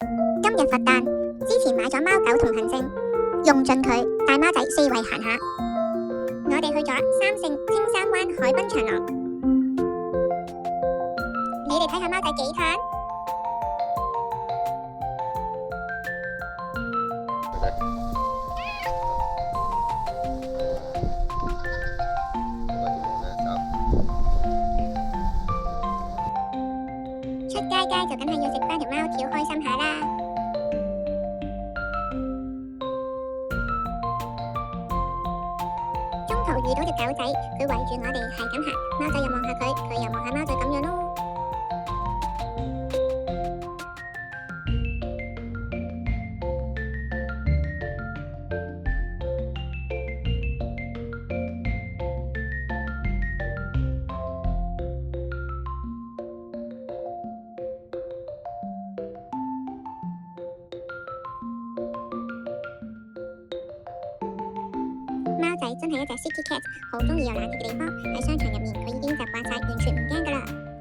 今日佛誕，之前買咗貓狗同行證，用盡佢，帶貓仔四圍行下。我哋去咗三聖青山灣海濱長廊，你哋睇下貓仔幾嘆。出街就梗係要食翻條貓條開心下啦。中途遇到隻狗仔，佢圍住我哋係咁行，貓仔又望下佢，佢又望下貓仔咁樣咯。貓仔真係一隻 City Cat，好中意有冷氣嘅地方。喺商場入面，佢已經習慣晒，完全唔驚㗎啦。